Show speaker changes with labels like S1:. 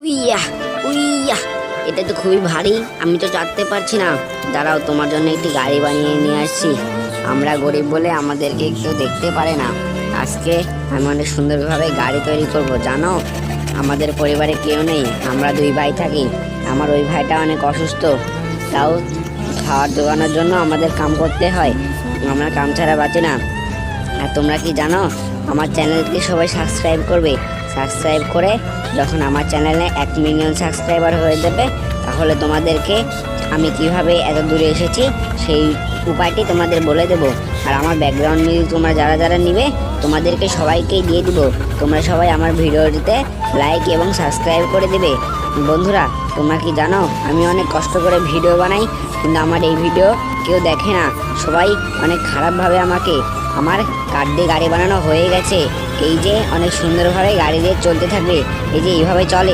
S1: উইয়া উইয়া, এটা তো খুবই ভারী, আমি তো চাপতে পারছি না। দাঁড়াও, তোমার জন্য একটি গাড়ি বানিয়ে নিয়ে আসছি। আমরা গরিব বলে আমাদেরকে কেউ দেখতে পারে না। আজকে আমি অনেক সুন্দরভাবে গাড়ি তৈরি করব। জানো, আমাদের পরিবারে কেউ নেই, আমরা দুই ভাই থাকি। আমার ওই ভাইটা অনেক অসুস্থ, তাও খাওয়ার জোগানোর জন্য আমাদের কাম করতে হয়। আমরা কাম ছাড়া বাঁচি না। আর তোমরা কি জানো, আমার চ্যানেলকে সবাই সাবস্ক্রাইব করবে। সাবস্ক্রাইব করে যখন আমার চ্যানেলে 1 মিলিয়ন সাবস্ক্রাইবার হয়ে যাবে, তাহলে তোমাদেরকে আমি কিভাবে এত দূরে এসেছি সেই উপায়টি তোমাদের বলে দেব। আর আমার ব্যাকগ্রাউন্ড মিউজিক তোমরা যারা যারা নিবে, তোমাদেরকে সবাইকেই দিয়ে দিব। তোমরা সবাই আমার ভিডিওটিতে লাইক এবং সাবস্ক্রাইব করে দেবে। বন্ধুরা, তোমরা কি জানো, আমি অনেক কষ্ট করে ভিডিও বানাই, কিন্তু আমার এই ভিডিও কেউ দেখে না। সবাই অনেক খারাপভাবে আমাকে, আমার কাঠ দিয়ে গাড়ি বানানো হয়ে গেছে, এই যে অনেক সুন্দরভাবে গাড়ি দিয়ে চলতে থাকবে, এই যে এইভাবে চলে।